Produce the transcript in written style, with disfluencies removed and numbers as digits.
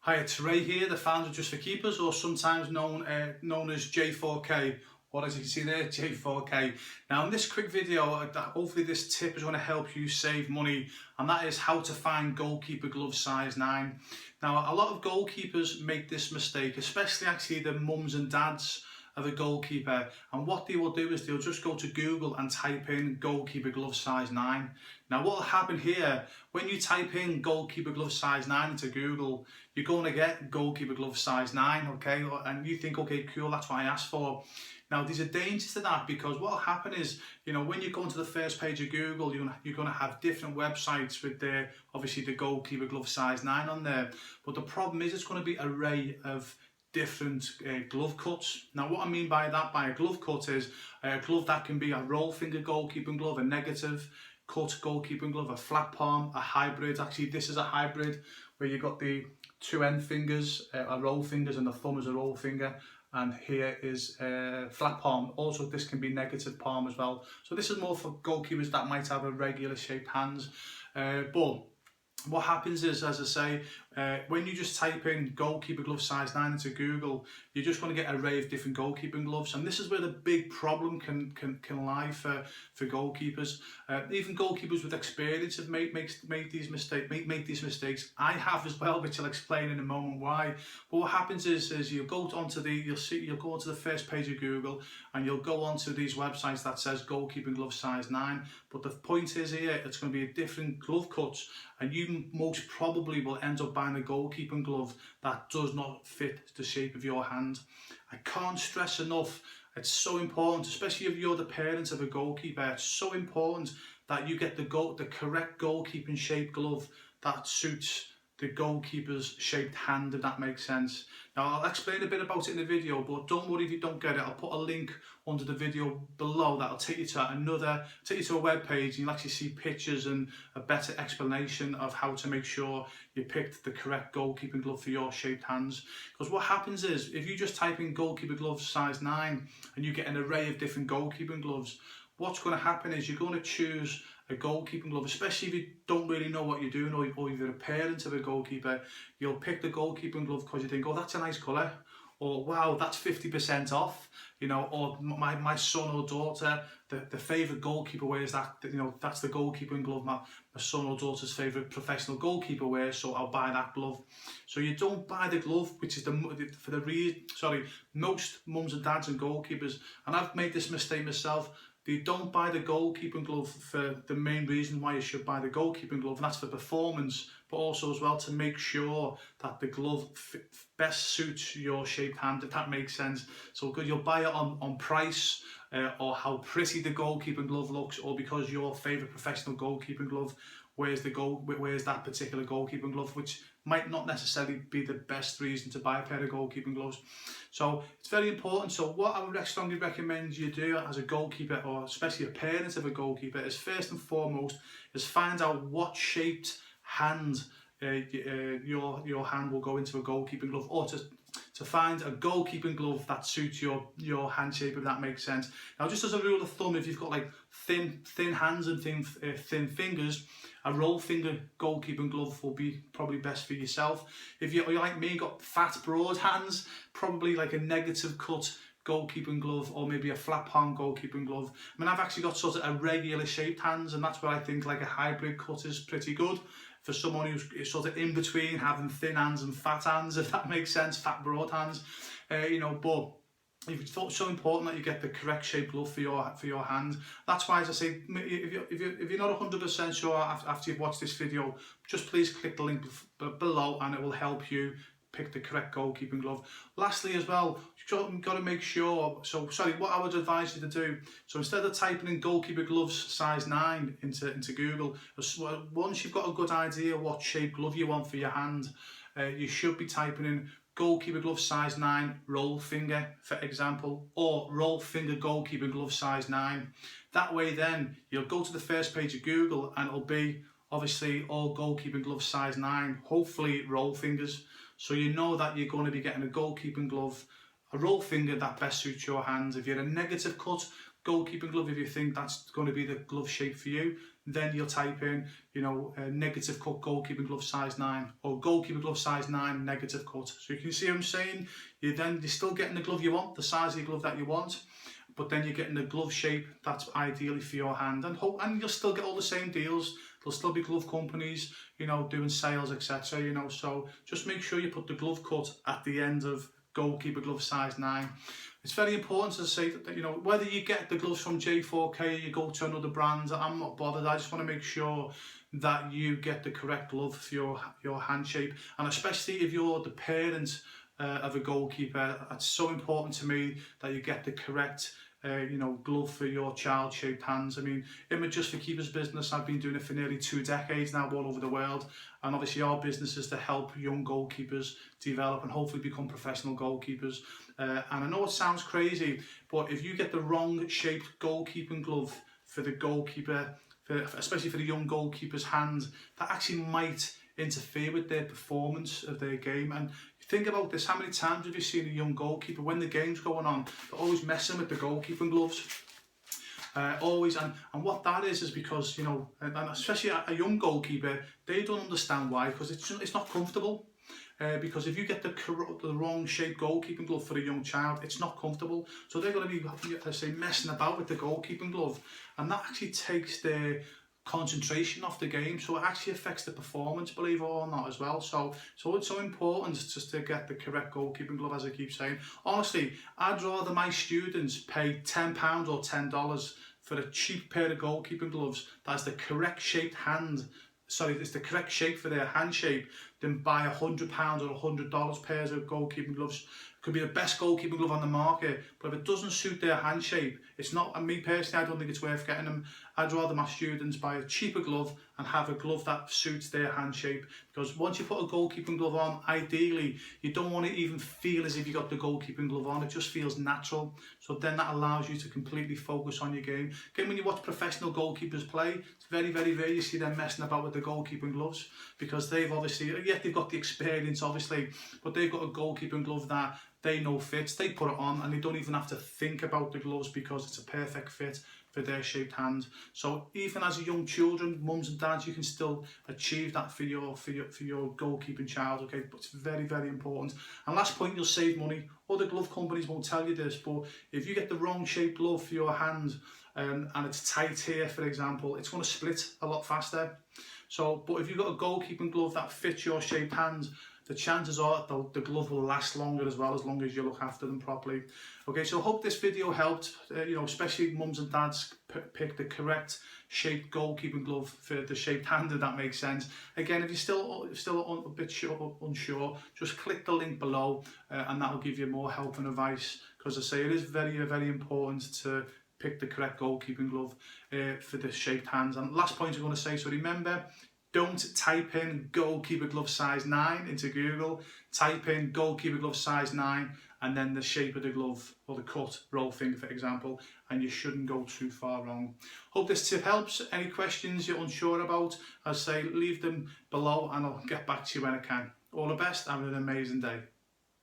Hi, it's Ray here, the founder of Just for Keepers, or sometimes known as J4K, or as you can see there, J4K. Now in this quick video, hopefully this tip is going to help you save money, and that is how to find goalkeeper glove size 9. Now a lot of goalkeepers make this mistake, especially actually the mums and dads of a goalkeeper, and what they will do is they'll just go to Google and type in goalkeeper glove size 9. Now what will happen here, when you type in goalkeeper glove size 9 into Google, you're going to get goalkeeper glove size 9, okay, and you think, okay, cool, that's what I asked for. Now there's a danger to that, because what will happen is, you know, when you go into the first page of Google, you're going to have different websites with obviously the goalkeeper glove size 9 on there, but the problem is it's going to be an array of different glove cuts. Now what I mean by that, by a glove cut, is a glove that can be a roll finger goalkeeping glove, a negative cut goalkeeping glove, a flat palm, a hybrid. Actually this is a hybrid where you've got the two end fingers are roll fingers and the thumb is a roll finger, and here is flat palm. Also this can be negative palm as well. So this is more for goalkeepers that might have irregular shaped hands, but what happens is, as I say, when you just type in goalkeeper glove size 9 into Google, you're just going to get an array of different goalkeeping gloves, and this is where the big problem can lie for goalkeepers. Even goalkeepers with experience have made these mistakes. I have as well, which I'll explain in a moment why. But what happens is you'll go onto the first page of Google, and you'll go onto these websites that says goalkeeping glove size 9. But the point is here, it's going to be a different glove cuts, and you most probably will end up buying a goalkeeping glove that does not fit the shape of your hand. I can't stress enough, it's so important, especially if you're the parent of a goalkeeper, it's so important that you get the correct goalkeeping shaped glove that suits the goalkeeper's shaped hand, if that makes sense. Now I'll explain a bit about it in the video, but don't worry if you don't get it. I'll put a link under the video below that'll take you to a web page, and you'll actually see pictures and a better explanation of how to make sure you picked the correct goalkeeping glove for your shaped hands. Because what happens is, if you just type in goalkeeper glove size 9 and you get an array of different goalkeeping gloves, what's going to happen is you're going to choose a goalkeeping glove, especially if you don't really know what you're doing, or if you're a parent of a goalkeeper. You'll pick the goalkeeping glove because you think, oh, that's a nice colour, or wow, that's 50% off, you know, or my son or daughter, the favourite goalkeeper wears that, you know, that's the goalkeeping glove my son or daughter's favourite professional goalkeeper wears, so I'll buy that glove. So you don't buy the glove, which is most mums and dads and goalkeepers, and I've made this mistake myself. You don't buy the goalkeeping glove for the main reason why you should buy the goalkeeping glove, and that's for performance, but also as well to make sure that the glove best suits your shaped hand, if that makes sense. So good, you'll buy it on price, or how pretty the goalkeeping glove looks, or because your favourite professional goalkeeping glove wears that particular goalkeeping glove, which might not necessarily be the best reason to buy a pair of goalkeeping gloves. So it's very important. So what I would strongly recommend you do as a goalkeeper, or especially a parent of a goalkeeper, is first and foremost is find out what shaped hand your hand will go into a goalkeeping glove, or to find a goalkeeping glove that suits your hand shape, if that makes sense. Now, just as a rule of thumb, if you've got like thin hands and thin fingers, a roll finger goalkeeping glove will be probably best for yourself. If you're like me, got fat broad hands, probably like a negative cut goalkeeping glove, or maybe a flat palm goalkeeping glove. I mean, I've actually got sort of irregular shaped hands, and that's where I think like a hybrid cut is pretty good for someone who's sort of in between having thin hands and fat hands, if that makes sense, fat broad hands, you know. But it's so important that you get the correct shaped glove for your hand. That's why, as I say, if you're not 100% sure after you've watched this video, just please click the link below, and it will help you pick the correct goalkeeping glove. Lastly as well, you've got to make sure, what I would advise you to do, so instead of typing in goalkeeper gloves size 9 into Google, once you've got a good idea what shape glove you want for your hand, you should be typing in goalkeeper glove size 9 roll finger, for example, or roll finger goalkeeper glove size 9. That way then you'll go to the first page of Google, and it'll be obviously all goalkeeping glove size 9, hopefully roll fingers. So you know that you're going to be getting a goalkeeping glove, a roll finger that best suits your hands. If you're a negative cut goalkeeping glove, if you think that's going to be the glove shape for you, then you'll type in, negative cut goalkeeping glove size 9, or goalkeeper glove size 9 negative cut. So you can see what I'm saying. You're still getting the glove you want, the size of the glove that you want, but then you're getting the glove shape that's ideally for your hand, and you'll still get all the same deals. There'll still be glove companies, doing sales, etc. So just make sure you put the glove cut at the end of goalkeeper glove size 9. It's very important to say that, whether you get the gloves from J4K or you go to another brand, I'm not bothered. I just want to make sure that you get the correct glove for your hand shape, and especially if you're the parent of a goalkeeper, it's so important to me that you get the correct glove for your child-shaped hands. I mean, in Just for Keepers business, I've been doing it for nearly 2 decades now, all over the world, and obviously our business is to help young goalkeepers develop and hopefully become professional goalkeepers. And I know it sounds crazy, but if you get the wrong shaped goalkeeping glove for the goalkeeper, especially for the young goalkeeper's hand, that actually might interfere with their performance of their game. And think about this, how many times have you seen a young goalkeeper, when the game's going on, they're always messing with the goalkeeping gloves? Always, and what that is because, and especially a young goalkeeper, they don't understand why, because it's not comfortable. Because if you get the wrong shaped goalkeeping glove for a young child, it's not comfortable. So they're going to be, messing about with the goalkeeping glove, and that actually takes their concentration off the game, so it actually affects the performance, believe it or not, as well. So it's so important just to get the correct goalkeeping glove, as I keep saying. Honestly, I'd rather my students pay £10 or $10 for a cheap pair of goalkeeping gloves that's the correct shaped it's the correct shape for their hand shape, than buy £100 or $100 pairs of goalkeeping gloves. It could be the best goalkeeping glove on the market, but if it doesn't suit their hand shape, it's not, and me personally, I don't think it's worth getting them. I'd rather my students buy a cheaper glove and have a glove that suits their hand shape, because once you put a goalkeeping glove on, ideally, you don't want to even feel as if you got the goalkeeping glove on. It just feels natural. So then that allows you to completely focus on your game. Again, when you watch professional goalkeepers play, it's very, very rare you see them messing about with the goalkeeping gloves, because they've obviously, they've got the experience, obviously, but they've got a goalkeeping glove that they know fits. They put it on and they don't even have to think about the gloves, because it's a perfect fit for their shaped hand. So even as a young children, mums and dads, you can still achieve that for your goalkeeping child, okay? But it's very, very important. And last point, you'll save money. Other glove companies won't tell you this, but if you get the wrong shaped glove for your hand, and it's tight here, for example, it's going to split a lot faster. So, but if you've got a goalkeeping glove that fits your shaped hand, the chances are the glove will last longer, as long as you look after them properly. Okay, so I hope this video helped, especially mums and dads pick the correct shaped goalkeeping glove for the shaped hand, if that makes sense. Again, if you're still a bit unsure, just click the link below and that will give you more help and advice, because I say it is very, very important to pick the correct goalkeeping glove for the shaped hands. And last point I'm going to say, so remember, don't type in goalkeeper glove size 9 into Google. Type in goalkeeper glove size 9 and then the shape of the glove, or the cut, roll finger for example, and you shouldn't go too far wrong. Hope this tip helps. Any questions you're unsure about, I say leave them below and I'll get back to you when I can. All the best, have an amazing day.